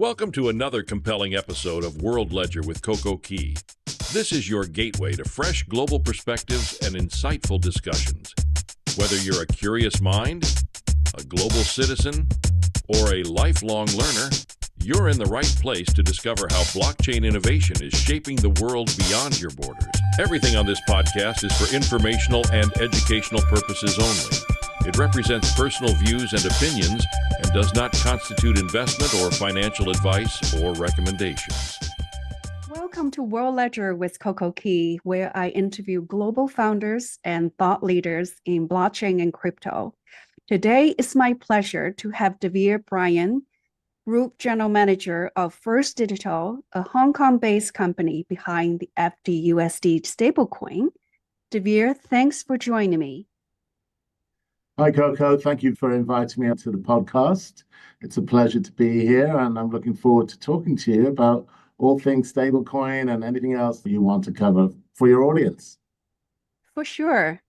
Welcome to another compelling episode of World Ledger with Coco Kee. This is your gateway to fresh global perspectives and insightful discussions. Whether you're a curious mind, a global citizen, or a lifelong learner, you're in the right place to discover how blockchain innovation is shaping the world beyond your borders. Everything on this podcast is for informational and educational purposes only. It represents personal views and opinions and does not constitute investment or financial advice or recommendations. Welcome to World Ledger with Coco Kee, where I interview global founders and thought leaders in blockchain and crypto. Today, it's my pleasure to have Devere Bryan, Group General Manager of First Digital, a Hong Kong-based company behind the FDUSD stablecoin. Devere, thanks for joining me. Hi, Coco. Thank you for inviting me onto the podcast. It's a pleasure to be here, and I'm looking forward to talking to you about all things stablecoin and anything else that you want to cover for your audience. For sure.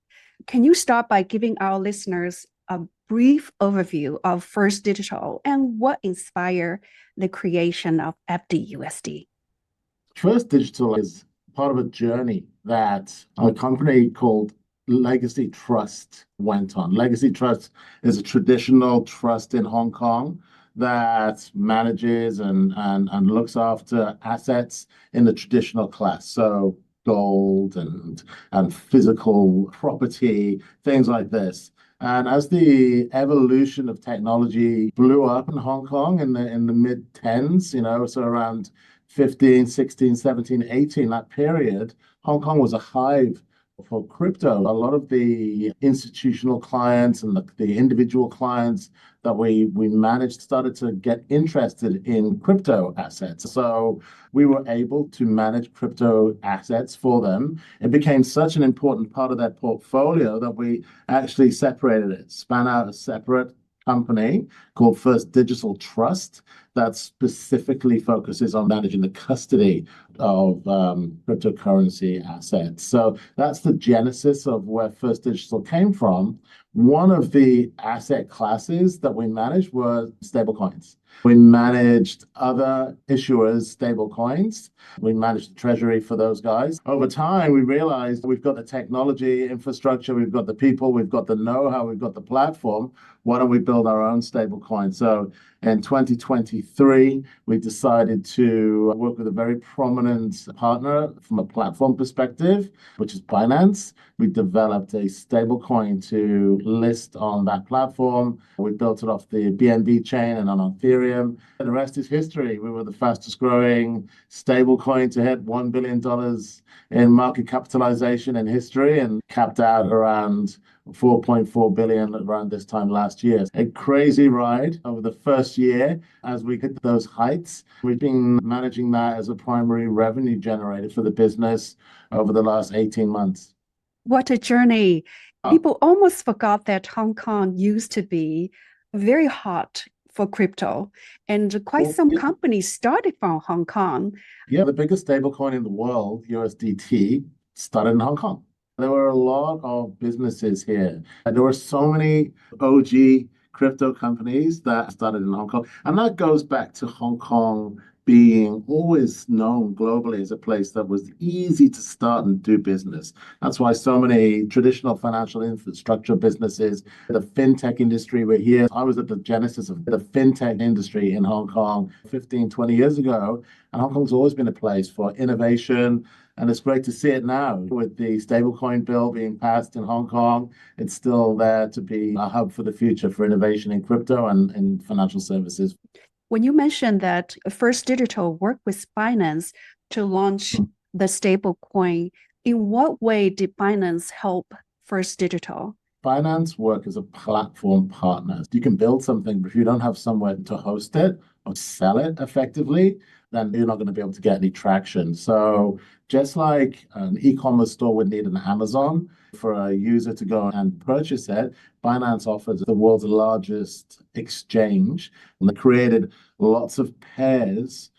Can you start by giving our listeners a brief overview of First Digital and what inspired the creation of FDUSD? First Digital is part of a journey that a company called Legacy Trust went on. Legacy Trust is a traditional trust in Hong Kong that manages and looks after assets in the traditional class. So gold and physical property, things like this. And as the evolution of technology blew up in Hong Kong in the mid-10s, so around 15, 16, 17, 18, that period, Hong Kong was a hive for crypto. A lot of the institutional clients and the individual clients that we managed started to get interested in crypto assets. So we were able to manage crypto assets for them. It became such an important part of their portfolio that we actually separated it, span out a separate company called First Digital Trust that specifically focuses on managing the custody of cryptocurrency assets. So that's the genesis of where First Digital came from. One of the asset classes that we managed were stablecoins. We managed other issuers' stablecoins. We managed the treasury for those guys. Over time, we realized we've got the technology infrastructure, we've got the people, we've got the know-how, we've got the platform. Why don't we build our own stablecoin? So in 2023, we decided to work with a very prominent partner from a platform perspective, which is Binance. We developed a stablecoin to list on that platform. We built it off the BNB chain and on Ethereum. And the rest is history. We were the fastest growing stablecoin to hit $1 billion in market capitalization in history and capped out around 4.4 billion around this time last year. A crazy ride over the first year as we hit those heights. We've been managing that as a primary revenue generator for the business over the last 18 months. What a journey. People almost forgot that Hong Kong used to be very hot for crypto, and quite some companies started from Hong Kong. Yeah, the biggest stablecoin in the world, USDT, started in Hong Kong. There were a lot of businesses here. And there were so many OG crypto companies that started in Hong Kong. And that goes back to Hong Kong being always known globally as a place that was easy to start and do business. That's why so many traditional financial infrastructure businesses, the fintech industry were here. I was at the genesis of the fintech industry in Hong Kong 15, 20 years ago. And Hong Kong's always been a place for innovation. And it's great to see it now with the stablecoin bill being passed in Hong Kong. It's still there to be a hub for the future for innovation in crypto and in financial services. When you mentioned that First Digital worked with Binance to launch the stablecoin, in what way did Binance help First Digital? Binance work as a platform partner. You can build something, but if you don't have somewhere to host it or sell it effectively, then you're not going to be able to get any traction. So just like an e-commerce store would need an Amazon for a user to go and purchase it, Binance offers the world's largest exchange, and they created lots of pairs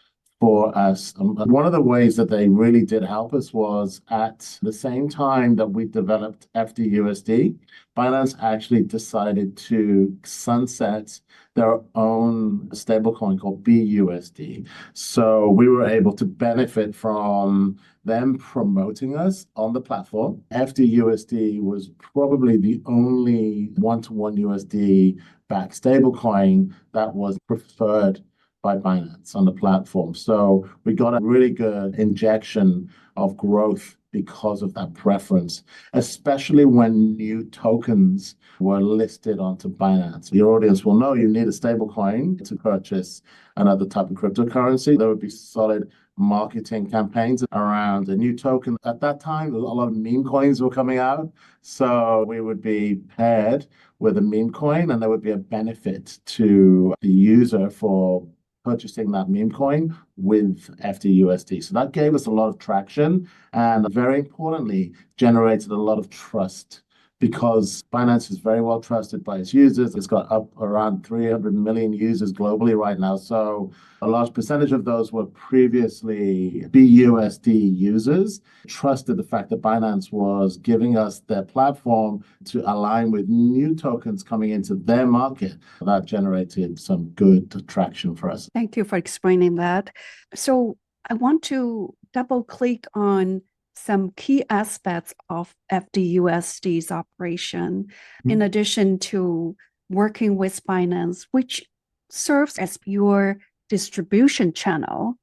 for us. And one of the ways that they really did help us was at the same time that we developed FDUSD, Binance actually decided to sunset their own stablecoin called BUSD. So we were able to benefit from them promoting us on the platform. FDUSD was probably the only one-to-one USD-backed stablecoin that was preferred by Binance on the platform. So we got a really good injection of growth because of that preference, especially when new tokens were listed onto Binance. Your audience will know you need a stablecoin to purchase another type of cryptocurrency. There would be solid marketing campaigns around a new token. At that time, a lot of meme coins were coming out. So we would be paired with a meme coin, and there would be a benefit to the user for purchasing that meme coin with FDUSD. So that gave us a lot of traction and, very importantly, generated a lot of trust because Binance is very well trusted by its users. It's got up around 300 million users globally right now. So a large percentage of those were previously BUSD users, trusted the fact that Binance was giving us their platform to align with new tokens coming into their market. That generated some good traction for us. Thank you for explaining that. So I want to double click on some key aspects of FDUSD's operation, in addition to working with Binance, which serves as your distribution channel.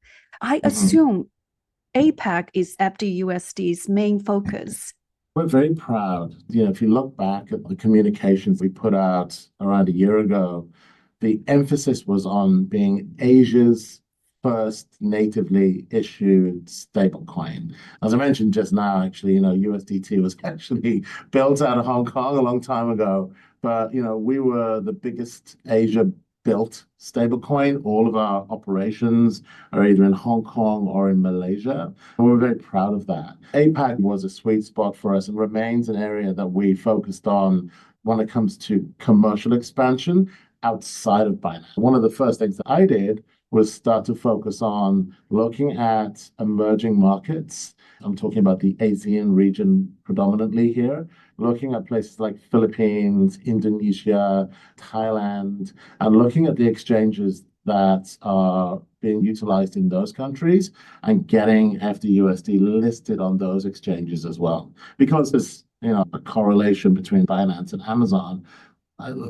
I assume APAC is FDUSD's main focus. We're very proud. If you look back at the communications we put out around a year ago, the emphasis was on being Asia's first natively issued stablecoin. As I mentioned just now, actually, USDT was actually built out of Hong Kong a long time ago. But, we were the biggest Asia-built stablecoin. All of our operations are either in Hong Kong or in Malaysia. And we're very proud of that. APAC was a sweet spot for us and remains an area that we focused on when it comes to commercial expansion outside of Binance. One of the first things that I did was start to focus on looking at emerging markets. I'm talking about the ASEAN region predominantly here, looking at places like Philippines, Indonesia, Thailand, and looking at the exchanges that are being utilized in those countries and getting FDUSD listed on those exchanges as well. Because there's a correlation between Binance and Amazon.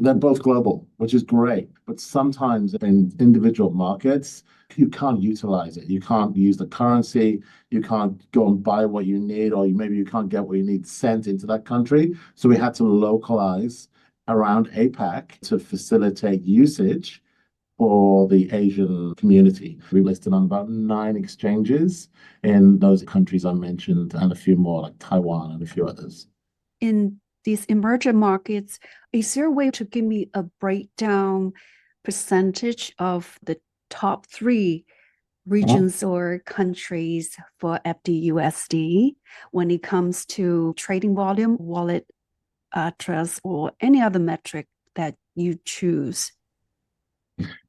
They're both global, which is great. But sometimes in individual markets, you can't utilize it. You can't use the currency. You can't go and buy what you need, or maybe you can't get what you need sent into that country. So we had to localize around APAC to facilitate usage for the Asian community. We listed on about 9 exchanges in those countries I mentioned, and a few more like Taiwan and a few others. In these emerging markets, is there a way to give me a breakdown percentage of the top 3 regions or countries for FDUSD when it comes to trading volume, wallet address, or any other metric that you choose?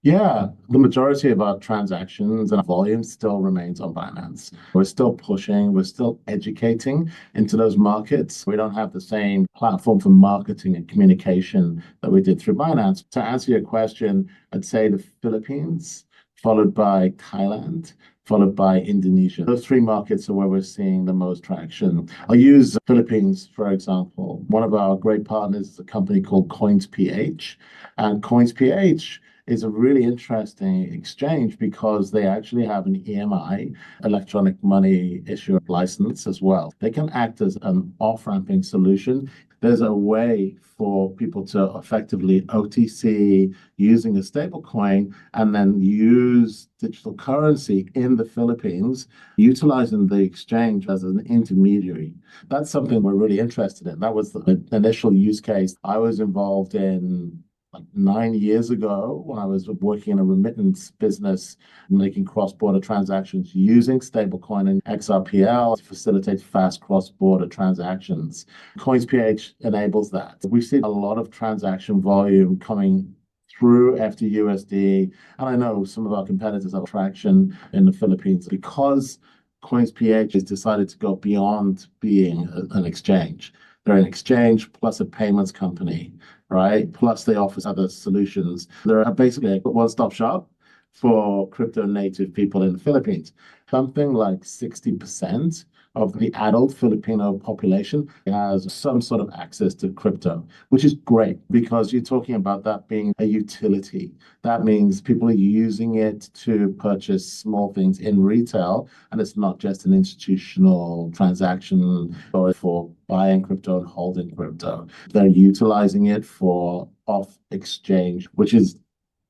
Yeah, the majority of our transactions and volume still remains on Binance. We're still pushing, we're still educating into those markets. We don't have the same platform for marketing and communication that we did through Binance. To answer your question, I'd say the Philippines, followed by Thailand, followed by Indonesia. Those 3 markets are where we're seeing the most traction. I'll use the Philippines, for example. One of our great partners is a company called Coins.ph, and Coins.ph is a really interesting exchange because they actually have an EMI, electronic money issuer license as well. They can act as an off-ramping solution. There's a way for people to effectively OTC using a stablecoin and then use digital currency in the Philippines, utilizing the exchange as an intermediary. That's something we're really interested in. That was the initial use case I was involved in like 9 years ago when I was working in a remittance business, making cross-border transactions using stablecoin and XRPL to facilitate fast cross-border transactions. Coins.ph enables that. We've seen a lot of transaction volume coming through FDUSD. And I know some of our competitors have traction in the Philippines because Coins.ph has decided to go beyond being an exchange. They're an exchange plus a payments company, right? Plus they offer other solutions. They're basically a one-stop shop for crypto native people in the Philippines. Something like 60% of the adult Filipino population has some sort of access to crypto, which is great because you're talking about that being a utility. That means people are using it to purchase small things in retail, and it's not just an institutional transaction or for buying crypto and holding crypto. They're utilizing it for off exchange, which is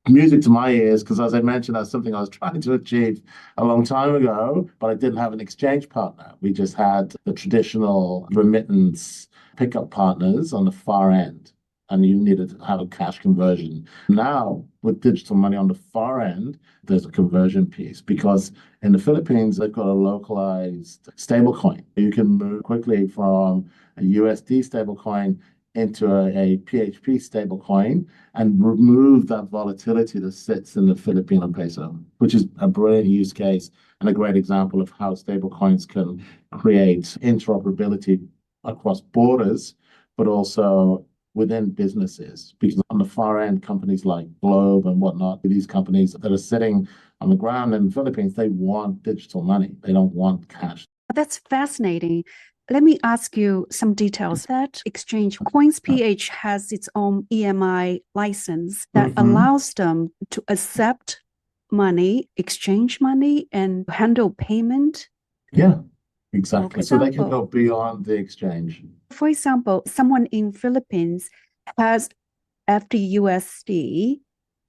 music to my ears because, as I mentioned, that's something I was trying to achieve a long time ago, but I didn't have an exchange partner. We just had the traditional remittance pickup partners on the far end, and you needed to have a cash conversion. Now, with digital money on the far end, there's a conversion piece because in the Philippines, they've got a localized stablecoin. You can move quickly from a USD stablecoin into a PHP stablecoin and remove that volatility that sits in the Filipino peso, which is a brilliant use case and a great example of how stablecoins can create interoperability across borders, but also within businesses. Because on the far end, companies like Globe and whatnot, these companies that are sitting on the ground in the Philippines, they want digital money. They don't want cash. That's fascinating. Let me ask you some details. That exchange, Coins.ph has its own EMI license that allows them to accept money, exchange money, and handle payment. Yeah, exactly. For So they example, can go beyond the exchange. For example, someone in Philippines has FDUSD,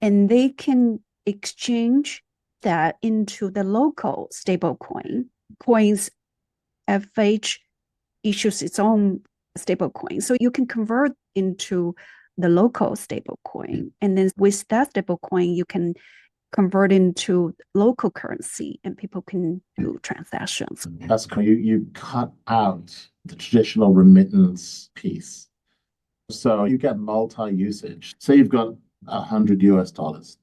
and they can exchange that into the local stablecoin. Coins.ph issues its own stablecoin. So you can convert into the local stablecoin. And then with that stablecoin, you can convert into local currency and people can do transactions. That's cool. You cut out the traditional remittance piece. So you get multi-usage. Say you've got $100.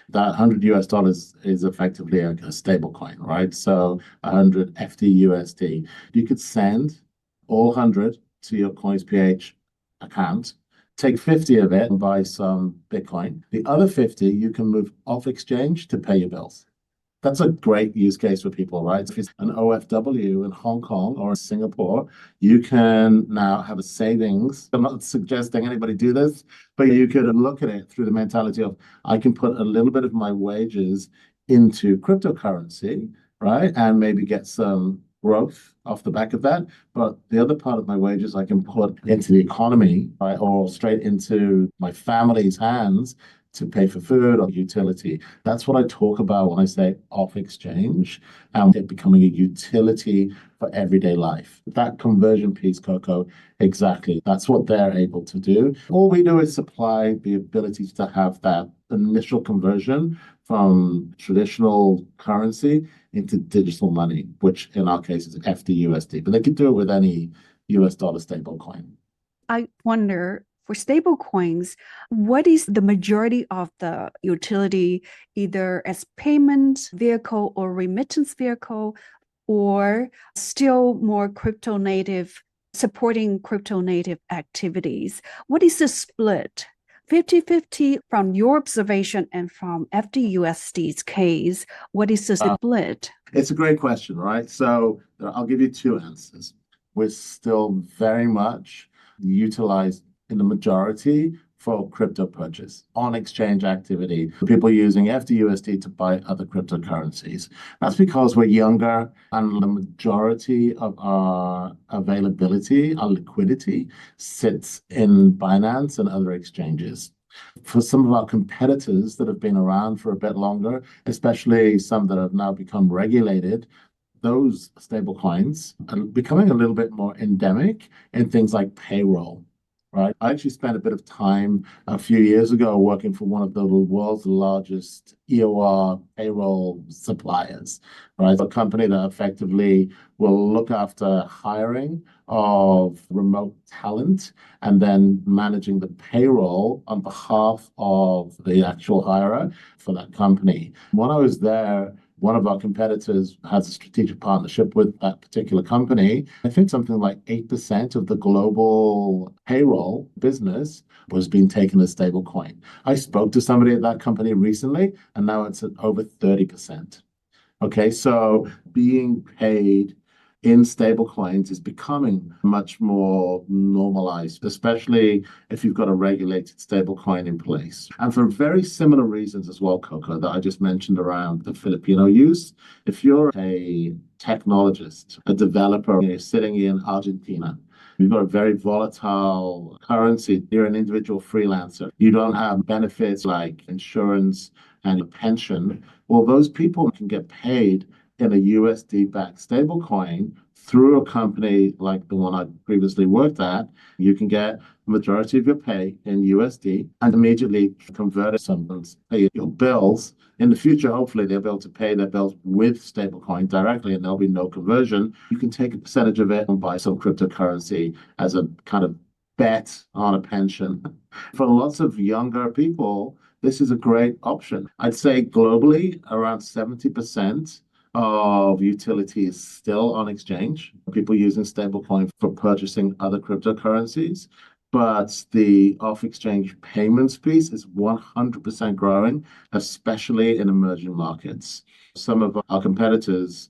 That $100 is effectively a stable coin, right? So 100 FDUSD. You could send all 100 to your Coins.ph account, take 50 of it and buy some Bitcoin. The other 50 you can move off exchange to pay your bills. That's a great use case for people, right? If it's an OFW in Hong Kong or in Singapore, you can now have a savings. I'm not suggesting anybody do this, but you could look at it through the mentality of, I can put a little bit of my wages into cryptocurrency, right? And maybe get some growth off the back of that. But the other part of my wages I can put into the economy, right? Or straight into my family's hands to pay for food or utility. That's what I talk about when I say off exchange and it becoming a utility for everyday life. That conversion piece, Coco, exactly. That's what they're able to do. All we do is supply the ability to have that initial conversion from traditional currency into digital money, which in our case is FDUSD, but they can do it with any US dollar stable coin. I wonder, for stable coins, what is the majority of the utility, either as payment vehicle or remittance vehicle, or still more crypto native, supporting crypto native activities? What is the split? 50-50 from your observation and from FDUSD's case, what is the split? It's a great question, right? So I'll give you two answers. We're still very much utilized in the majority for crypto purchase on exchange activity. People using FDUSD to buy other cryptocurrencies. That's because we're younger and the majority of our availability, our liquidity sits in Binance and other exchanges. For some of our competitors that have been around for a bit longer, especially some that have now become regulated, those stable coins are becoming a little bit more endemic in things like payroll. right? I actually spent a bit of time a few years ago working for one of the world's largest EOR payroll suppliers, right? A company that effectively will look after hiring of remote talent and then managing the payroll on behalf of the actual hirer for that company. When I was there, one of our competitors has a strategic partnership with that particular company. I think something like 8% of the global payroll business was being taken as stablecoin. I spoke to somebody at that company recently, and now it's at over 30%. Okay, so being paid in stablecoins is becoming much more normalized, especially if you've got a regulated stablecoin in place. And for very similar reasons as well, Coco, that I just mentioned around the Filipino use. If you're a technologist, a developer, you're sitting in Argentina, you've got a very volatile currency, you're an individual freelancer, you don't have benefits like insurance and a pension, well, those people can get paid in a USD-backed stablecoin through a company like the one I previously worked at. You can get the majority of your pay in USD and immediately convert it to pay your bills. In the future, hopefully, they'll be able to pay their bills with stablecoin directly and there'll be no conversion. You can take a percentage of it and buy some cryptocurrency as a kind of bet on a pension. For lots of younger people, this is a great option. I'd say globally, around 70% of utility is still on exchange. People using stablecoin for purchasing other cryptocurrencies. But the off-exchange payments piece is 100% growing, especially in emerging markets. Some of our competitors,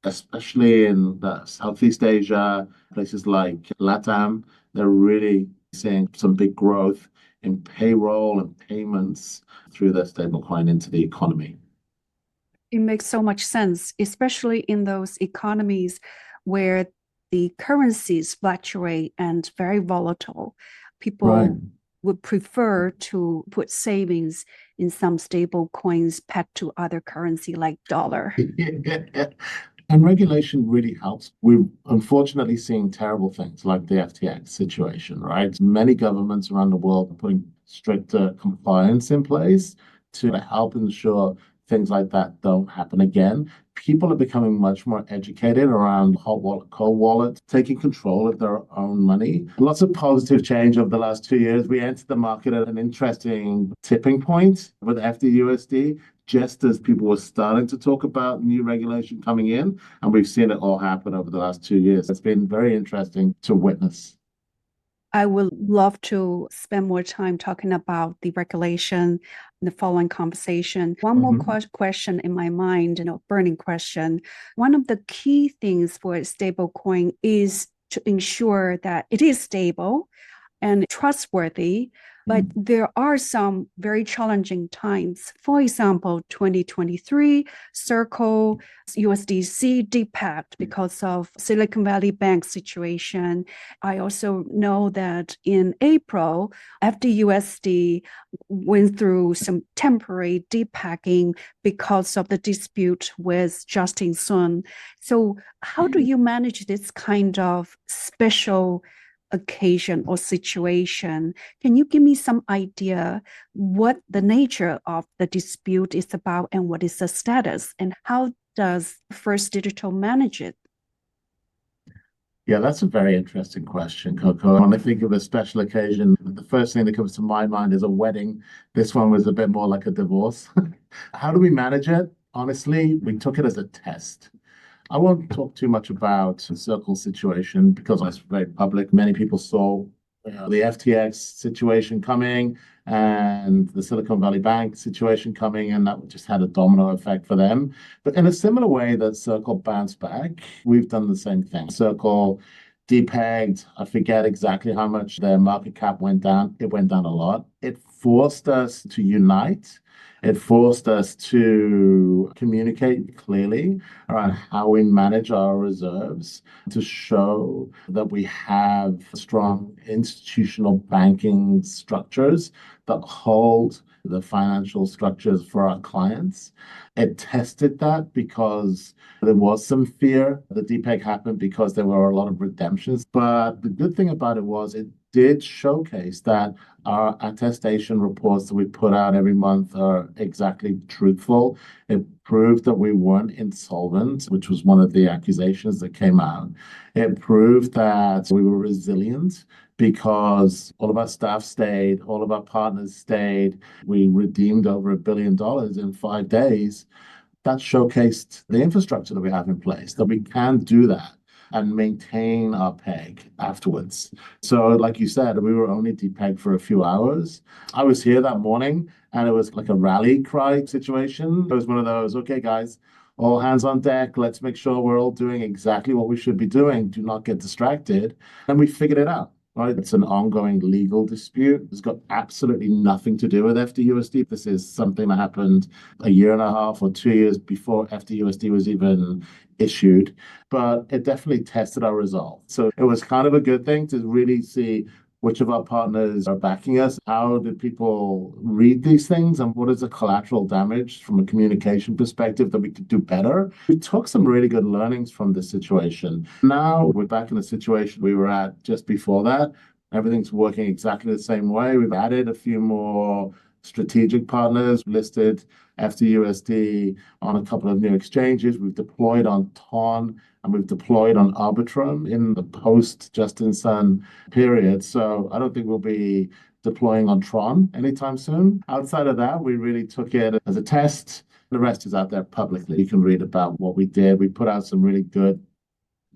especially in Southeast Asia, places like LATAM, they're really seeing some big growth in payroll and payments through their stablecoin into the economy. It makes so much sense, especially in those economies where the currencies fluctuate and very volatile. People would prefer to put savings in some stable coins pegged to other currency like dollar. And regulation really helps. We're unfortunately seeing terrible things like the FTX situation, right? Many governments around the world are putting stricter compliance in place to help ensure things like that don't happen again. People are becoming much more educated around hot wallet, cold wallet, taking control of their own money. Lots of positive change over the last 2 years. We entered the market at an interesting tipping point with FDUSD, just as people were starting to talk about new regulation coming in. And we've seen it all happen over the last 2 years. It's been very interesting to witness. I would love to spend more time talking about the regulation in the following conversation. One more question in my mind, burning question. One of the key things for a stablecoin is to ensure that it is stable and trustworthy, but there are some very challenging times. For example, 2023, Circle, USDC depegged because of Silicon Valley Bank situation. I also know that in April, FDUSD went through some temporary depegging because of the dispute with Justin Sun. So how do you manage this kind of special occasion or situation? Can you give me some idea what the nature of the dispute is about and what is the status, and how does First Digital manage it? Yeah, that's a very interesting question, Coco. When I think of a special occasion, the first thing that comes to my mind is a wedding. This one was a bit more like a divorce. How do we manage it? Honestly, we took it as a test. I won't talk too much about the Circle situation because it's very public. Many people saw the FTX situation coming and the Silicon Valley Bank situation coming, and that just had a domino effect for them. But in a similar way that Circle bounced back, we've done the same thing. Circle depegged, I forget exactly how much their market cap went down. It went down a lot. It forced us to unite. It forced us to communicate clearly around how we manage our reserves to show that we have strong institutional banking structures that hold the financial structures for our clients. It tested that because there was some fear. The Depeg happened because there were a lot of redemptions. But the good thing about it was it did showcase that our attestation reports that we put out every month are exactly truthful. It proved that we weren't insolvent, which was one of the accusations that came out. It proved that we were resilient because all of our staff stayed, all of our partners stayed. We redeemed over $1 billion in 5 days. That showcased the infrastructure that we have in place, that we can do that and maintain our peg afterwards. So like you said, we were only depegged for a few hours. I was here that morning and it was like a rally cry situation. It was one of those, okay, guys, all hands on deck. Let's make sure we're all doing exactly what we should be doing. Do not get distracted. And we figured it out. Right? It's an ongoing legal dispute. It's got absolutely nothing to do with FDUSD. This is something that happened a year and a half or 2 years before FDUSD was even issued, but it definitely tested our resolve. So it was kind of a good thing to really see which of our partners are backing us. How do people read these things? And what is the collateral damage from a communication perspective that we could do better? We took some really good learnings from this situation. Now we're back in the situation we were at just before that. Everything's working exactly the same way. We've added a few more strategic partners, listed FDUSD on a couple of new exchanges. We've deployed on TON and we've deployed on Arbitrum in the post-just-in-sun period. So I don't think we'll be deploying on Tron anytime soon. Outside of that, we really took it as a test. The rest is out there publicly. You can read about what we did. We put out some really good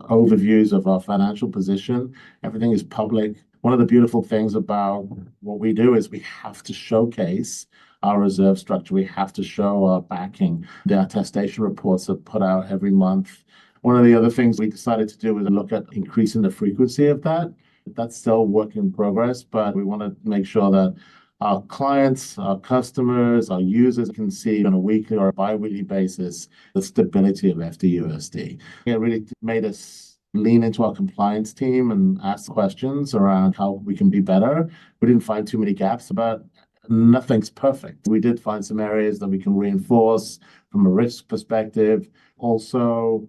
overviews of our financial position. Everything is public. One of the beautiful things about what we do is we have to showcase our reserve structure. We have to show our backing. The attestation reports are put out every month. One of the other things we decided to do was look at increasing the frequency of that. That's still work in progress, but we want to make sure that our clients, our customers, our users can see on a weekly or a bi-weekly basis the stability of FDUSD. It really made us lean into our compliance team and ask questions around how we can be better. We didn't find too many gaps, but nothing's perfect. We did find some areas that we can reinforce from a risk perspective. Also,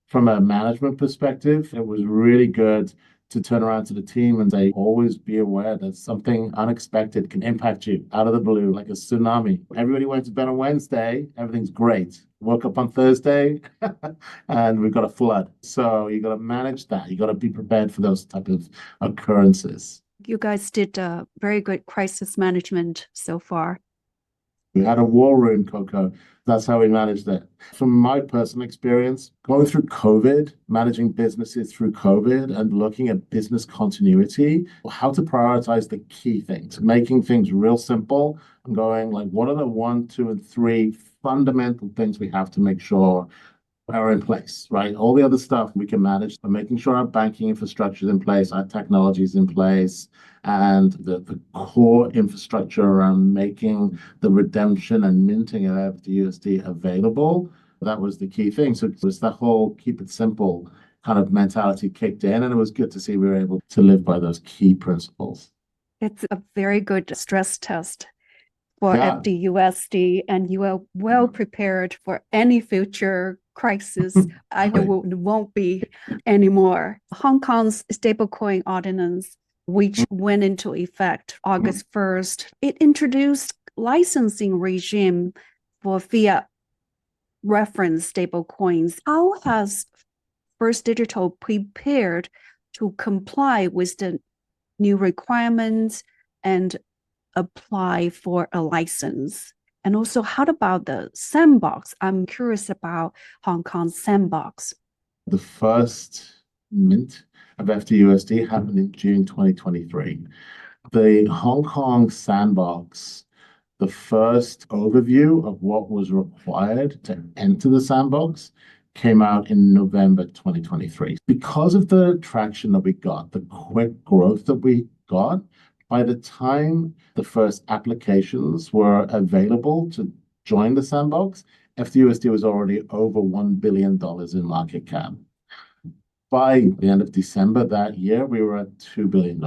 from a management perspective, it was really good to turn around to the team and say, always be aware that something unexpected can impact you out of the blue, like a tsunami. Everybody went to bed on Wednesday, everything's great. Woke up on Thursday and we've got a flood. So you got to manage that. You got to be prepared for those type of occurrences. You guys did very good crisis management so far. We had a war room, Coco. That's how we managed it. From my personal experience, going through COVID, managing businesses through COVID and looking at business continuity, how to prioritize the key things, making things real simple and going like, what are the 1, 2, and 3 fundamental things we have to make sure are in place, right? All the other stuff we can manage, but making sure our banking infrastructure is in place, our technology is in place, and the core infrastructure around making the redemption and minting of FDUSD available. That was the key thing. So it was that whole keep it simple kind of mentality kicked in, and it was good to see we were able to live by those key principles. It's a very good stress test for FDUSD, and you are well prepared for any future crisis. I know it won't be anymore. Hong Kong's Stablecoin Ordinance, which went into effect August 1st, it introduced licensing regime for fiat reference stablecoins. How has First Digital prepared to comply with the new requirements and apply for a license? And also, how about the Sandbox? I'm curious about Hong Kong Sandbox. The first mint of FDUSD happened in June 2023. The Hong Kong Sandbox, the first overview of what was required to enter the Sandbox, came out in November 2023. Because of the traction that we got, the quick growth that we got, by the time the first applications were available to join the Sandbox, FDUSD was already over $1 billion in market cap. By the end of December that year, we were at $2 billion.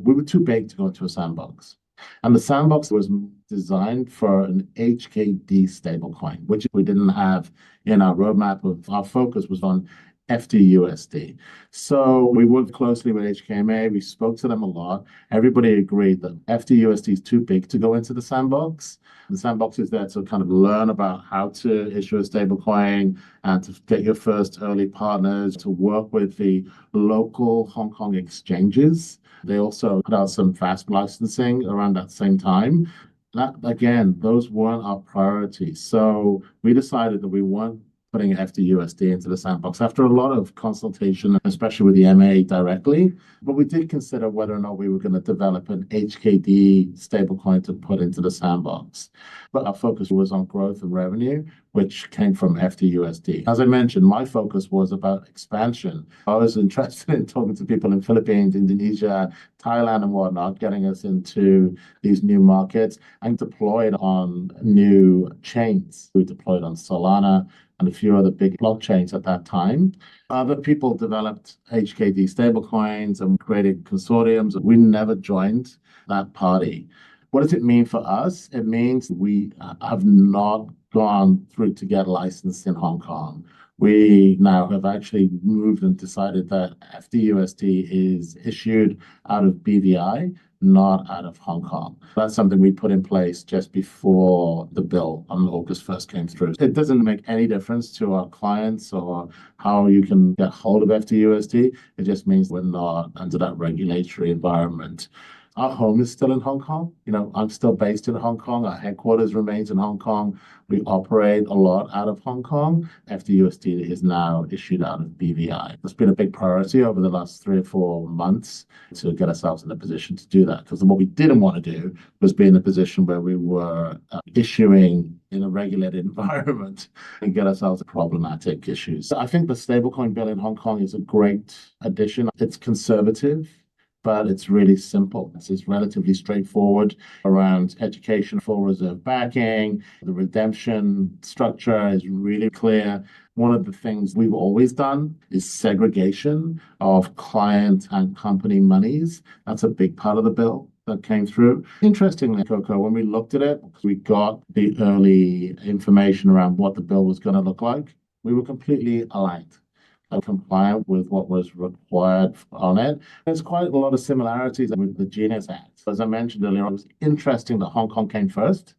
We were too big to go into a Sandbox. And the Sandbox was designed for an HKD stablecoin, which we didn't have in our roadmap. Our focus was on FDUSD. So we worked closely with HKMA. We spoke to them a lot. Everybody agreed that FDUSD is too big to go into the sandbox. The sandbox is there to kind of learn about how to issue a stablecoin and to get your first early partners, to work with the local Hong Kong exchanges. They also put out some fast licensing around that same time. That, again, those weren't our priorities. So we decided that we weren't putting FDUSD into the sandbox after a lot of consultation, especially with the MA directly. But we did consider whether or not we were going to develop an HKD stablecoin to put into the sandbox. But our focus was on growth and revenue, which came from FDUSD. As I mentioned, my focus was about expansion. I was interested in talking to people in Philippines, Indonesia, Thailand, and whatnot, getting us into these new markets and deployed on new chains. We deployed on Solana and a few other big blockchains at that time. Other people developed HKD stablecoins and created consortiums. We never joined that party. What does it mean for us? It means we have not gone through to get licensed in Hong Kong. We now have actually moved and decided that FDUSD is issued out of BVI, not out of Hong Kong. That's something we put in place just before the bill on August 1st came through. It doesn't make any difference to our clients or how you can get hold of FDUSD. It just means we're not under that regulatory environment. Our home is still in Hong Kong. I'm still based in Hong Kong. Our headquarters remains in Hong Kong. We operate a lot out of Hong Kong. FDUSD is now issued out of BVI. It's been a big priority over the last 3 or 4 months to get ourselves in a position to do that. Because what we didn't want to do was be in a position where we were issuing in a regulated environment and get ourselves problematic issues. I think the stablecoin bill in Hong Kong is a great addition. It's conservative, but it's really simple. It's relatively straightforward around education, full reserve backing. The redemption structure is really clear. One of the things we've always done is segregation of client and company monies. That's a big part of the bill that came through. Interestingly, Coco, when we looked at it, we got the early information around what the bill was going to look like. We were completely aligned, compliant with what was required on it. There's quite a lot of similarities with the Genius Act. As I mentioned earlier, it was interesting that Hong Kong came first.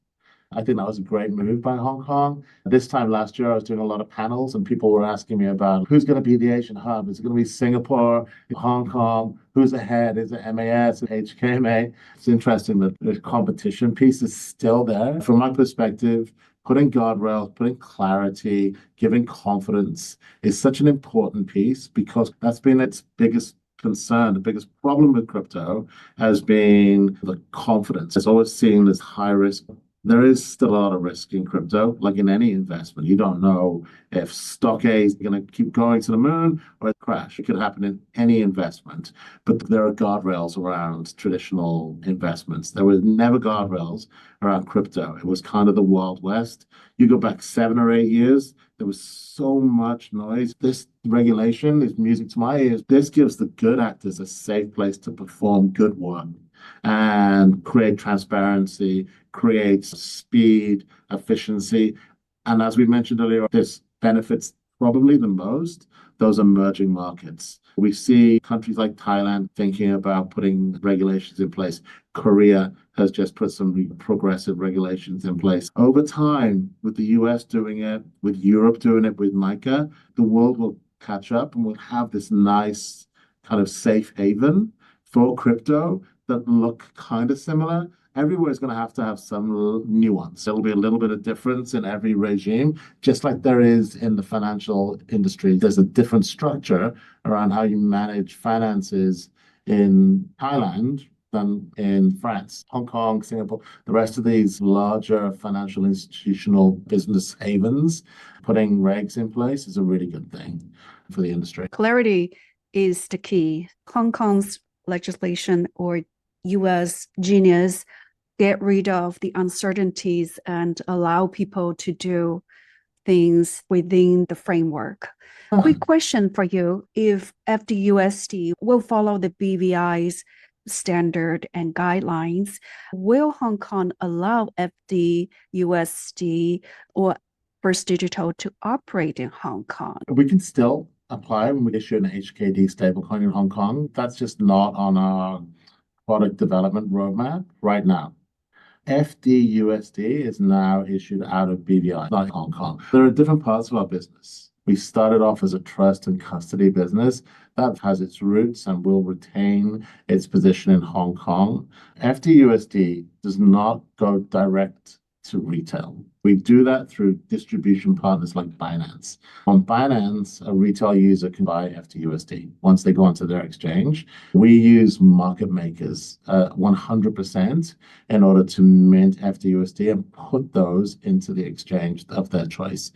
I think that was a great move by Hong Kong. This time last year, I was doing a lot of panels and people were asking me about who's going to be the Asian hub. Is it going to be Singapore, Hong Kong? Who's ahead? Is it MAS and HKMA? It's interesting that the competition piece is still there. From my perspective, putting guardrails, putting clarity, giving confidence is such an important piece because that's been its biggest concern. The biggest problem with crypto has been the confidence. It's always seen as high risk. There is still a lot of risk in crypto, like in any investment. You don't know if stock A is going to keep going to the moon or it crash. It could happen in any investment. But there are guardrails around traditional investments. There were never guardrails around crypto. It was kind of the Wild West. You go back 7 or 8 years, there was so much noise. This regulation is music to my ears. This gives the good actors a safe place to perform good work and create transparency, creates speed, efficiency. And as we mentioned earlier, this benefits probably the most those emerging markets. We see countries like Thailand thinking about putting regulations in place. Korea has just put some progressive regulations in place. Over time, with the US doing it, with Europe doing it with MiCA, the world will catch up and we'll have this nice kind of safe haven for crypto that look kind of similar. Everywhere is going to have some nuance. There'll be a little bit of difference in every regime, just like there is in the financial industry. There's a different structure around how you manage finances in Thailand than in France, Hong Kong, Singapore, the rest of these larger financial institutional business havens. Putting regs in place is a really good thing for the industry. Clarity is the key. Hong Kong's legislation or US Genius get rid of the uncertainties and allow people to do things within the framework. Quick question for you. If FDUSD will follow the BVI's standard and guidelines, will Hong Kong allow FDUSD or First Digital to operate in Hong Kong? We can still apply when we issue an HKD stablecoin in Hong Kong. That's just not on our product development roadmap right now. FDUSD is now issued out of BVI, not Hong Kong. There are different parts of our business. We started off as a trust and custody business that has its roots and will retain its position in Hong Kong. FDUSD does not go direct to retail. We do that through distribution partners like Binance. On Binance, a retail user can buy FDUSD once they go onto their exchange. We use market makers 100% in order to mint FDUSD and put those into the exchange of their choice.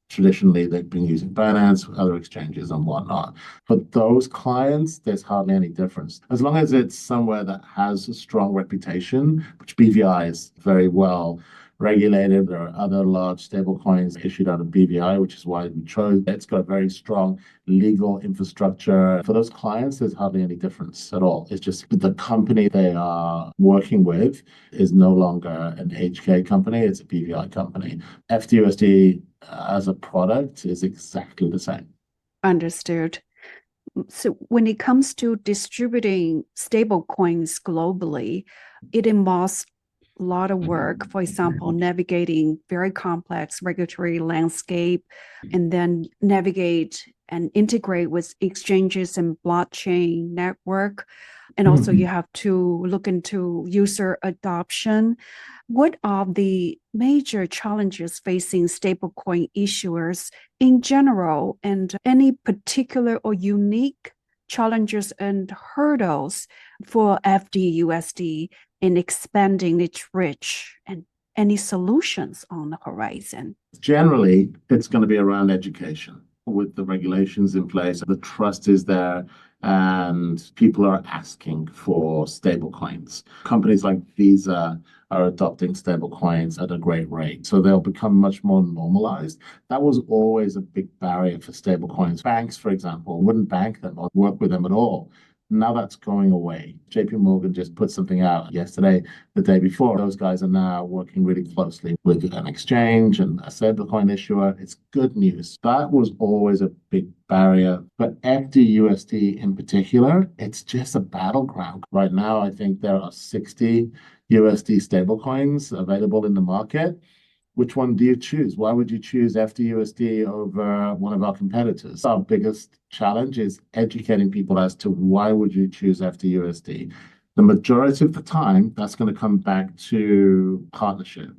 Traditionally, they've been using Binance, other exchanges, and whatnot. For those clients, there's hardly any difference. As long as it's somewhere that has a strong reputation, which BVI is very well regulated. There are other large stablecoins issued out of BVI, which is why we chose. It's got a very strong legal infrastructure. For those clients, there's hardly any difference at all. It's just the company they are working with is no longer an HK company, it's a BVI company. FDUSD as a product is exactly the same. Understood. So when it comes to distributing stablecoins globally, it involves a lot of work. For example, navigating very complex regulatory landscape, and then navigate and integrate with exchanges and blockchain network. And also you have to look into user adoption. What are the major challenges facing stablecoin issuers in general, and any particular or unique challenges and hurdles for FDUSD in expanding its reach, and any solutions on the horizon? Generally, it's going to be around education. With the regulations in place, the trust is there, and people are asking for stablecoins. Companies like Visa are adopting stablecoins at a great rate, so they'll become much more normalized. That was always a big barrier for stablecoins. Banks, for example, wouldn't bank them or work with them at all. Now that's going away. JP Morgan just put something out yesterday, the day before. Those guys are now working really closely with an exchange and a stablecoin issuer. It's good news. That was always a big barrier. But FDUSD in particular, it's just a battleground. Right now, I think there are 60 USD stablecoins available in the market. Which one do you choose? Why would you choose FDUSD over one of our competitors? Our biggest challenge is educating people as to why would you choose FDUSD. The majority of the time, that's going to come back to partnership.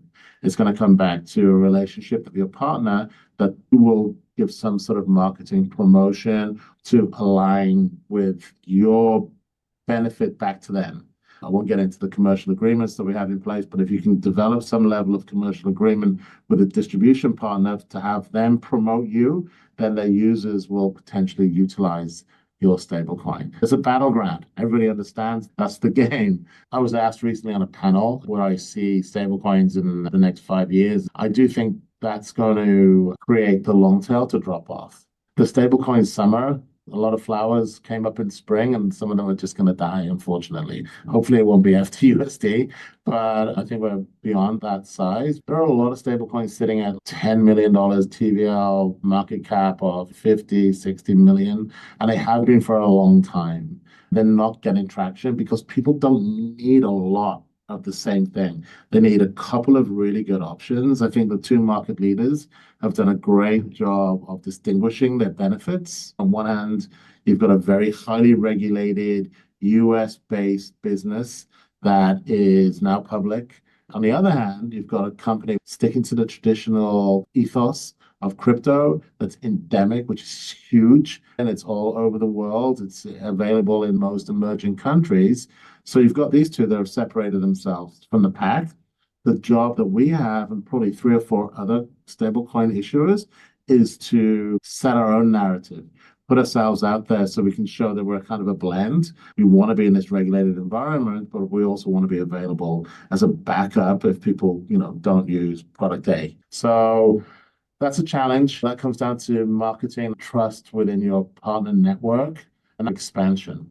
It's going to come back to a relationship with your partner that will give some sort of marketing promotion to align with your benefit back to them. I won't get into the commercial agreements that we have in place, but if you can develop some level of commercial agreement with a distribution partner to have them promote you, then their users will potentially utilize your stablecoin. It's a battleground. Everybody understands that's the game. I was asked recently on a panel where I see stablecoins in the next 5 years. I do think that's going to create the long tail to drop off. The stablecoin summer, a lot of flowers came up in spring, and some of them are just going to die, unfortunately. Hopefully, it won't be FDUSD, but I think we're beyond that size. There are a lot of stablecoins sitting at $10 million TVL market cap of 50, 60 million, and they have been for a long time. They're not getting traction because people don't need a lot of the same thing. They need a couple of really good options. I think the two market leaders have done a great job of distinguishing their benefits. On one hand, you've got a very highly regulated US-based business that is now public. On the other hand, you've got a company sticking to the traditional ethos of crypto that's endemic, which is huge, and it's all over the world. It's available in most emerging countries. So you've got these two that have separated themselves from the pack. The job that we have, and probably 3 or 4 other stablecoin issuers, is to set our own narrative, put ourselves out there so we can show that we're kind of a blend. We want to be in this regulated environment, but we also want to be available as a backup if people, don't use product A. So that's a challenge. That comes down to marketing, trust within your partner network, and expansion.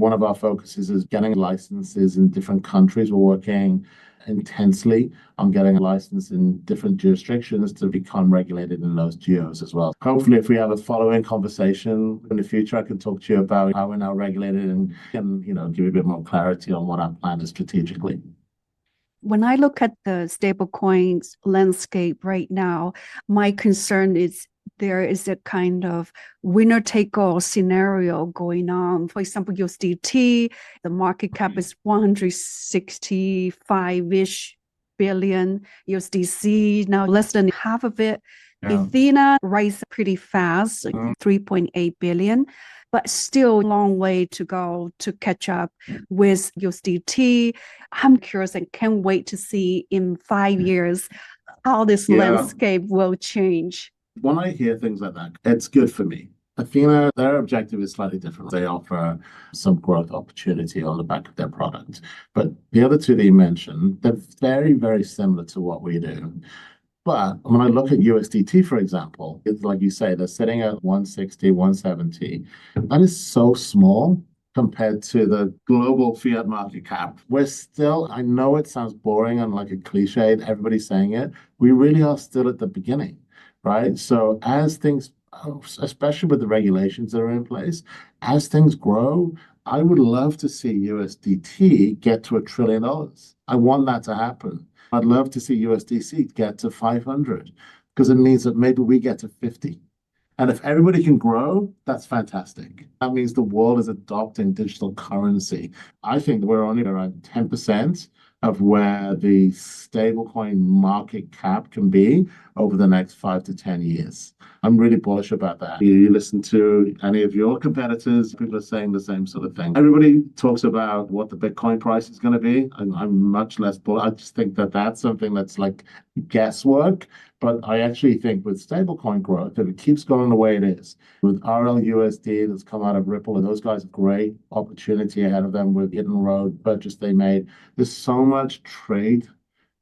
One of our focuses is getting licenses in different countries. We're working intensely on getting a license in different jurisdictions to become regulated in those geos as well. Hopefully, if we have a following conversation in the future, I can talk to you about how we're now regulated and give you a bit more clarity on what our plan is strategically. When I look at the stablecoins landscape right now, my concern is there is a kind of winner-take-all scenario going on. For example, USDT, the market cap is 165-ish billion. USDC, now less than half of it. Yeah. Athena rise pretty fast, like 3.8 billion, but still a long way to go to catch up with USDT. I'm curious and can't wait to see in 5 years how this landscape will change. When I hear things like that, it's good for me. Athena, their objective is slightly different. They offer some growth opportunity on the back of their product. But the other two that you mentioned, they're very, very similar to what we do. But when I look at USDT, for example, it's like you say, they're sitting at 160, 170. That is so small compared to the global fiat market cap. We're still, I know it sounds boring and like a cliche, everybody's saying it. We really are still at the beginning, right? So as things, especially with the regulations that are in place, as things grow, I would love to see USDT get to $1 trillion. I want that to happen. I'd love to see USDC get to 500 because it means that maybe we get to 50. And if everybody can grow, that's fantastic. That means the world is adopting digital currency. I think we're only around 10% of where the stablecoin market cap can be over the next 5 to 10 years. I'm really bullish about that. You listen to any of your competitors, people are saying the same sort of thing. Everybody talks about what the Bitcoin price is going to be. I'm much less bullish. I just think that that's something that's like guesswork. But I actually think with stablecoin growth, if it keeps going the way it is, with RLUSD that's come out of Ripple, and those guys have great opportunity ahead of them with Hidden Road purchase they made. There's so much trade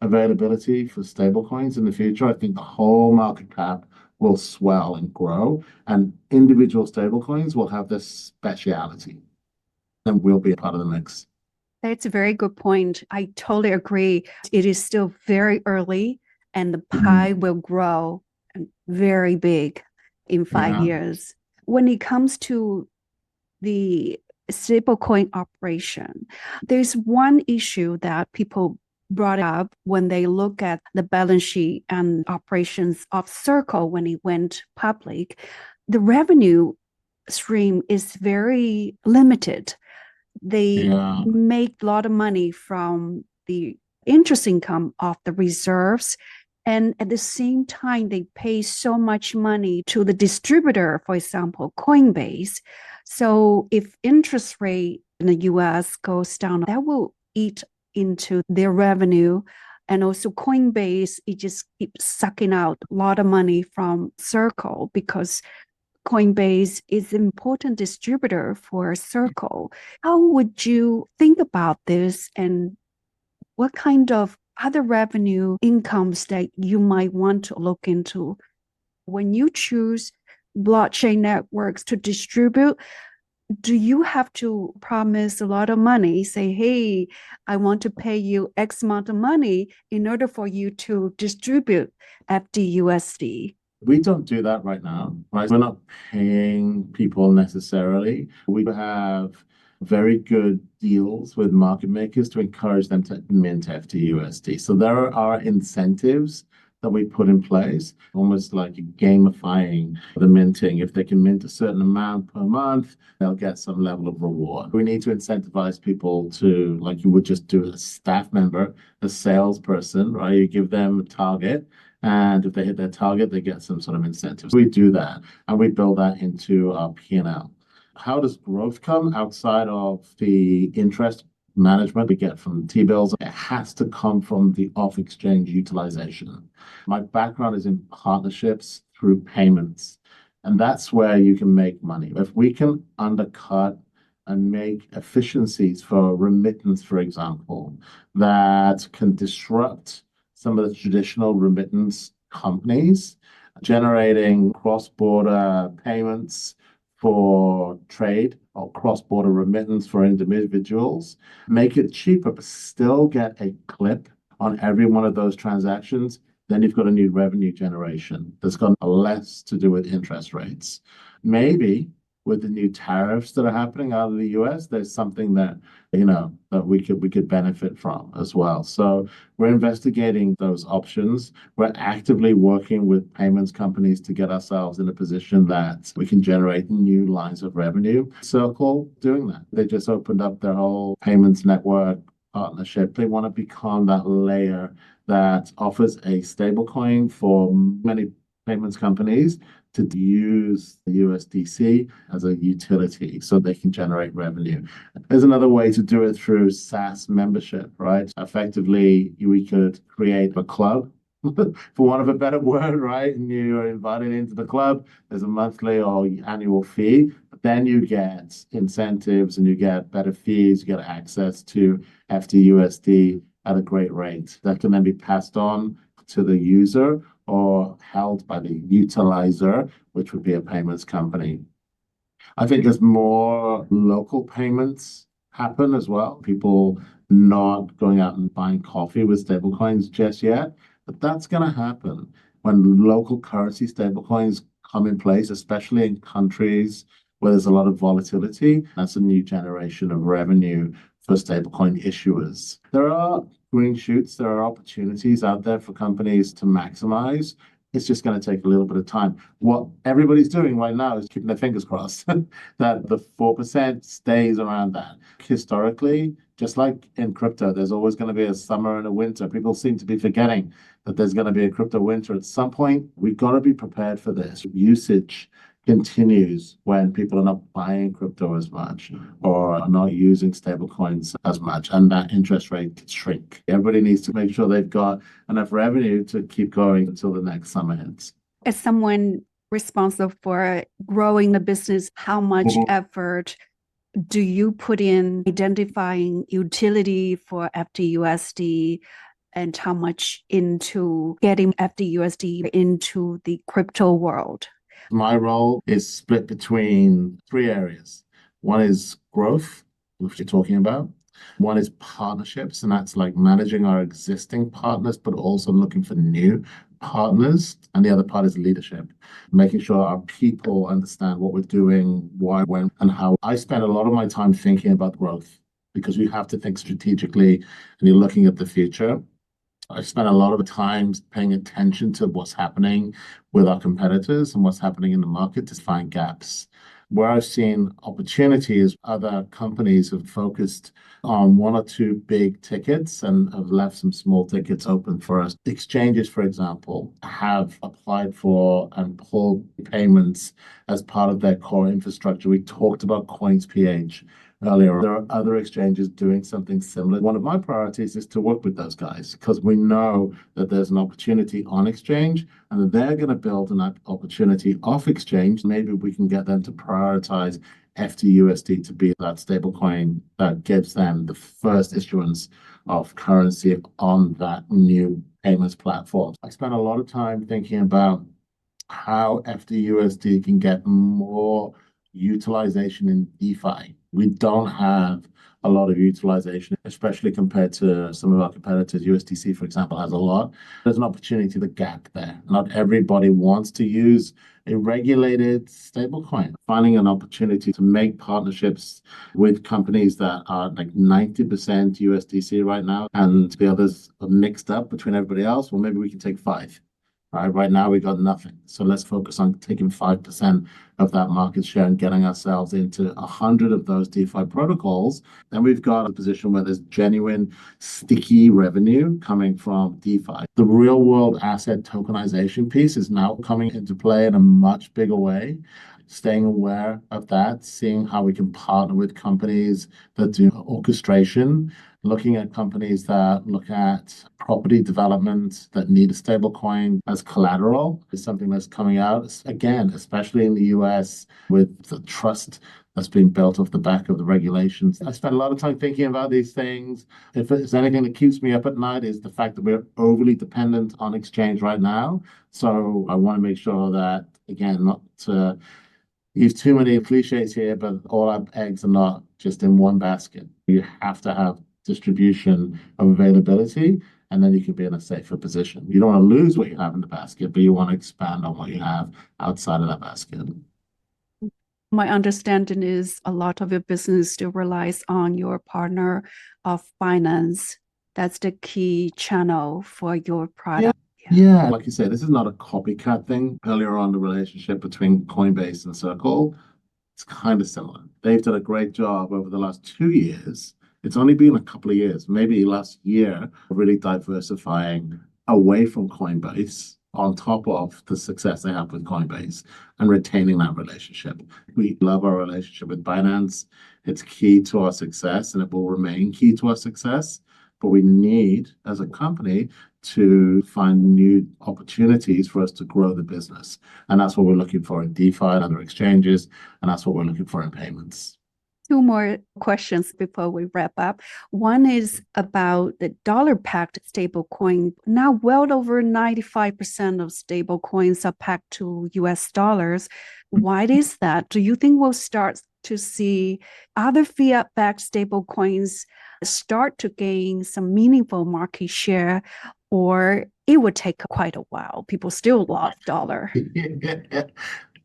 availability for stablecoins in the future. I think the whole market cap will swell and grow, and individual stablecoins will have this speciality and will be a part of the mix. That's a very good point. I totally agree. It is still very early, and the pie will grow very big in 5 years. When it comes to the stablecoin operation, there's one issue that people brought up when they look at the balance sheet and operations of Circle when it went public. The revenue stream is very limited. They make a lot of money from the interest income of the reserves. And at the same time, they pay so much money to the distributor, for example, Coinbase. So if interest rate in the US goes down, that will eat into their revenue. And also Coinbase, it just keeps sucking out a lot of money from Circle because Coinbase is an important distributor for Circle. How would you think about this, and what kind of other revenue incomes that you might want to look into when you choose blockchain networks to distribute? Do you have to promise a lot of money, say, hey, I want to pay you X amount of money in order for you to distribute FDUSD? We don't do that right now, right? We're not paying people necessarily. We have very good deals with market makers to encourage them to mint FDUSD. So there are incentives that we put in place, almost like gamifying the minting. If they can mint a certain amount per month, they'll get some level of reward. We need to incentivize people to, like you would just do a staff member, a salesperson, right? You give them a target, and if they hit their target, they get some sort of incentives. We do that, and we build that into our P&L. How does growth come outside of the interest management we get from T-bills? It has to come from the off-exchange utilization. My background is in partnerships through payments, and that's where you can make money. If we can undercut and make efficiencies for remittance, for example, that can disrupt some of the traditional remittance companies, generating cross-border payments for trade or cross-border remittance for individuals, make it cheaper, but still get a clip on every one of those transactions, then you've got a new revenue generation that's got less to do with interest rates. Maybe with the new tariffs that are happening out of the US, there's something that, that we could benefit from as well. So we're investigating those options. We're actively working with payments companies to get ourselves in a position that we can generate new lines of revenue. Circle doing that. They just opened up their whole payments network partnership. They want to become that layer that offers a stablecoin for many payments companies to use the USDC as a utility so they can generate revenue. There's another way to do it through SaaS membership, right? Effectively, we could create a club, for want of a better word, right? And you're invited into the club. There's a monthly or annual fee, but then you get incentives and you get better fees, you get access to FDUSD at a great rate that can then be passed on to the user or held by the utilizer, which would be a payments company. I think as more local payments happen as well, people not going out and buying coffee with stablecoins just yet, but that's going to happen when local currency stablecoins come in place, especially in countries where there's a lot of volatility. That's a new generation of revenue for stablecoin issuers. There are green shoots, there are opportunities out there for companies to maximize. It's just going to take a little bit of time. What everybody's doing right now is keeping their fingers crossed that the 4% stays around that. Historically, just like in crypto, there's always going to be a summer and a winter. People seem to be forgetting that there's going to be a crypto winter at some point. We've got to be prepared for this. Usage continues when people are not buying crypto as much or are not using stablecoins as much, and that interest rate could shrink. Everybody needs to make sure they've got enough revenue to keep going until the next summer hits. As someone responsible for growing the business, how much effort do you put in identifying utility for FDUSD and how much into getting FDUSD into the crypto world? My role is split between three areas. One is growth, which you're talking about. One is partnerships, and that's like managing our existing partners, but also looking for new partners. And the other part is leadership, making sure our people understand what we're doing, why, when, and how. I spend a lot of my time thinking about growth because we have to think strategically and you're looking at the future. I spent a lot of time paying attention to what's happening with our competitors and what's happening in the market to find gaps. Where I've seen opportunities, other companies have focused on one or two big tickets and have left some small tickets open for us. Exchanges, for example, have applied for and pulled payments as part of their core infrastructure. We talked about Coins.ph earlier. There are other exchanges doing something similar. One of my priorities is to work with those guys because we know that there's an opportunity on exchange and that they're going to build an opportunity off exchange. Maybe we can get them to prioritize FDUSD to be that stablecoin that gives them the first issuance of currency on that new payments platform. I spent a lot of time thinking about how FDUSD can get more utilization in DeFi. We don't have a lot of utilization, especially compared to some of our competitors. USDC, for example, has a lot. There's an opportunity to gap there. Not everybody wants to use a regulated stablecoin. Finding an opportunity to make partnerships with companies that are like 90% USDC right now and the others are mixed up between everybody else, well, maybe we can take 5%. Right now, we got nothing. So let's focus on taking 5% of that market share and getting ourselves into 100 of those DeFi protocols. Then we've got a position where there's genuine sticky revenue coming from DeFi. The real world asset tokenization piece is now coming into play in a much bigger way. Staying aware of that, seeing how we can partner with companies that do orchestration, looking at companies that look at property development that need a stable coin as collateral is something that's coming out. Again, especially in the US with the trust that's being built off the back of the regulations. I spend a lot of time thinking about these things. If there's anything that keeps me up at night is the fact that we're overly dependent on exchange right now. So I want to make sure that, again, not to You've too many cliches here, but all our eggs are not just in one basket. You have to have distribution of availability, and then you can be in a safer position. You don't want to lose what you have in the basket, but you want to expand on what you have outside of that basket. My understanding is a lot of your business still relies on your partner of Binance. That's the key channel for your product. Yeah, like you said, this is not a copycat thing. Earlier on, the relationship between Coinbase and Circle, it's kind of similar. They've done a great job over the last 2 years. It's only been a couple of years, maybe last year, really diversifying away from Coinbase on top of the success they have with Coinbase and retaining that relationship. We love our relationship with Binance. It's key to our success and it will remain key to our success. But we need, as a company, to find new opportunities for us to grow the business. And that's what we're looking for in DeFi and other exchanges. And that's what we're looking for in payments. Two more questions before we wrap up. One is about the dollar-pegged stablecoin. Now, well over 95% of stablecoins are pegged to US dollars. Why is that? Do you think we'll start to see other fiat-backed stablecoins start to gain some meaningful market share, or it would take quite a while? People still love dollar.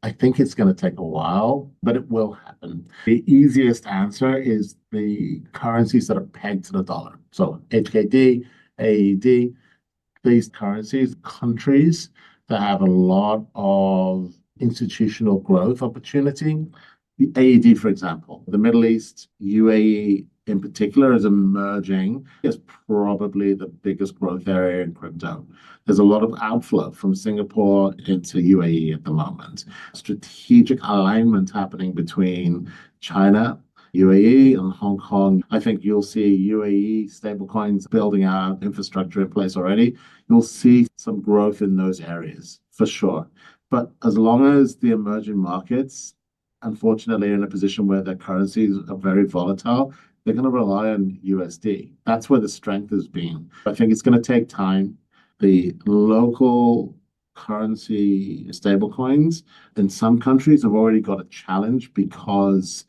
I think it's going to take a while, but it will happen. The easiest answer is the currencies that are pegged to the dollar. So HKD, AED, these currencies, countries that have a lot of institutional growth opportunity. The AED, for example, the Middle East, UAE in particular is emerging as probably the biggest growth area in crypto. There's a lot of outflow from Singapore into UAE at the moment. Strategic alignment happening between China, UAE, and Hong Kong. I think you'll see UAE stablecoins building out infrastructure in place already. You'll see some growth in those areas for sure. But as long as the emerging markets, unfortunately, are in a position where their currencies are very volatile, they're going to rely on USD. That's where the strength has been. I think it's going to take time. The local currency stablecoins in some countries have already got a challenge because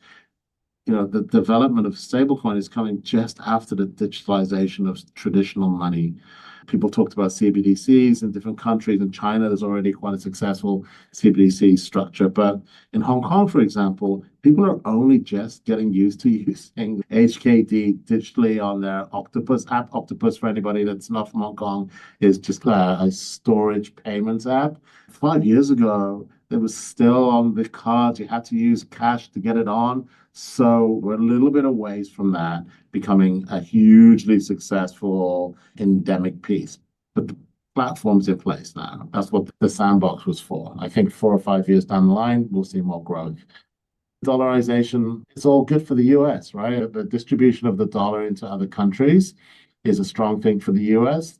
the development of stablecoin is coming just after the digitalization of traditional money. People talked about CBDCs in different countries. In China, there's already quite a successful CBDC structure. But in Hong Kong, for example, people are only just getting used to using HKD digitally on their Octopus app. Octopus, for anybody that's not from Hong Kong, is just a storage payments app. 5 years ago, it was still on the cards. You had to use cash to get it on. So we're a little bit away from that becoming a hugely successful endemic piece. But the platform's in place now. That's what the Sandbox was for. I think 4 or 5 years down the line, we'll see more growth. Dollarization, it's all good for the US, right? The distribution of the dollar into other countries is a strong thing for the US.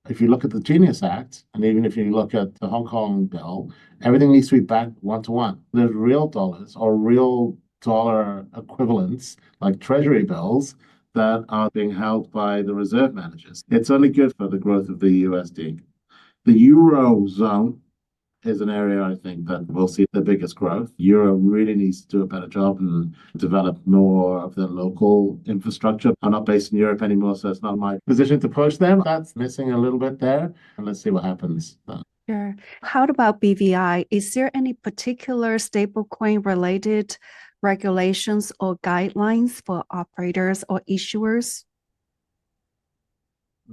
If you look at the Genius Act, and even if you look at the Hong Kong bill, everything needs to be backed one-to-one. There's real dollars or real dollar equivalents like treasury bills that are being held by the reserve managers. It's only good for the growth of the USD. The Eurozone is an area I think that we'll see the biggest growth. Euro really needs to do a better job and develop more of the local infrastructure. I'm not based in Europe anymore, so it's not my position to push them. That's missing a little bit there, and let's see what happens. Sure. How about BVI? Is there any particular stablecoin related regulations or guidelines for operators or issuers?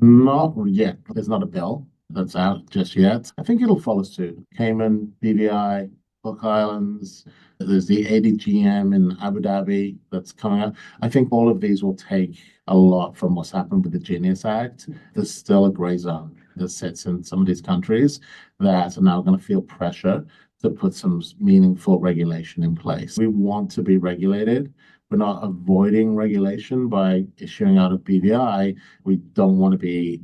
Not yet. There's not a bill that's out just yet. I think it'll follow suit. Cayman, BVI, Cook Islands. There's the ADGM in Abu Dhabi that's coming up. I think all of these will take a lot from what's happened with the Genius Act. There's still a gray zone that sits in some of these countries that are now going to feel pressure to put some meaningful regulation in place. We want to be regulated. We're not avoiding regulation by issuing out of BVI. We don't want to be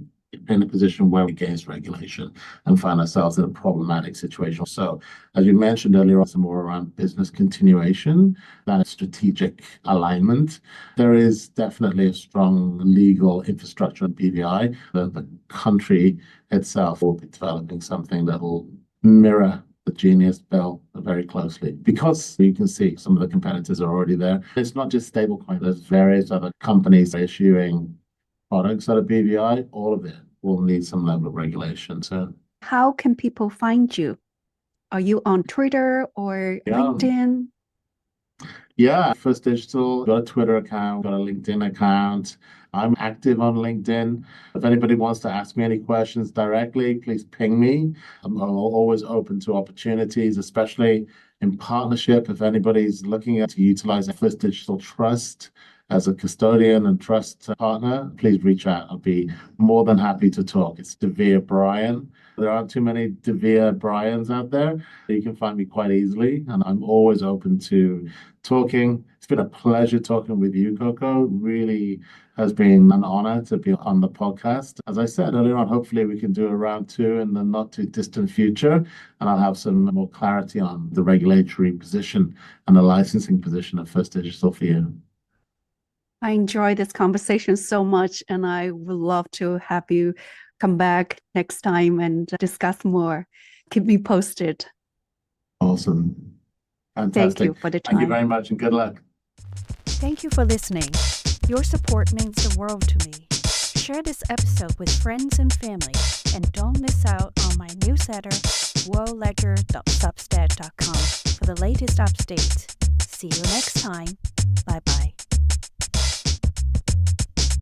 in a position where we're against regulation and find ourselves in a problematic situation. So, as you mentioned earlier, some more around business continuation, that strategic alignment. There is definitely a strong legal infrastructure in BVI. The country itself will be developing something that will mirror the Genius bill very closely because you can see some of the competitors are already there. It's not just stablecoin. There's various other companies issuing products out of BVI. All of it will need some level of regulation. So, how can people find you? Are you on Twitter or LinkedIn? Yeah, First Digital, got a Twitter account, got a LinkedIn account. I'm active on LinkedIn. If anybody wants to ask me any questions directly, please ping me. I'm always open to opportunities, especially in partnership. If anybody's looking to utilize a First Digital Trust as a custodian and trust partner, please reach out. I'll be more than happy to talk. It's Devere Bryan. There aren't too many Devere Bryans out there. You can find me quite easily, and I'm always open to talking. It's been a pleasure talking with you, Coco. Really has been an honor to be on the podcast. As I said earlier on, hopefully we can do a round 2 in the not too distant future, and I'll have some more clarity on the regulatory position and the licensing position of First Digital for you. I enjoy this conversation so much, and I would love to have you come back next time and discuss more. Keep me posted. Awesome. Fantastic. Thank you for the time. Thank you very much and good luck. Thank you for listening. Your support means the world to me. Share this episode with friends and family, and don't miss out on my newsletter, worldledger.substack.com, for the latest updates. See you next time. Bye-bye.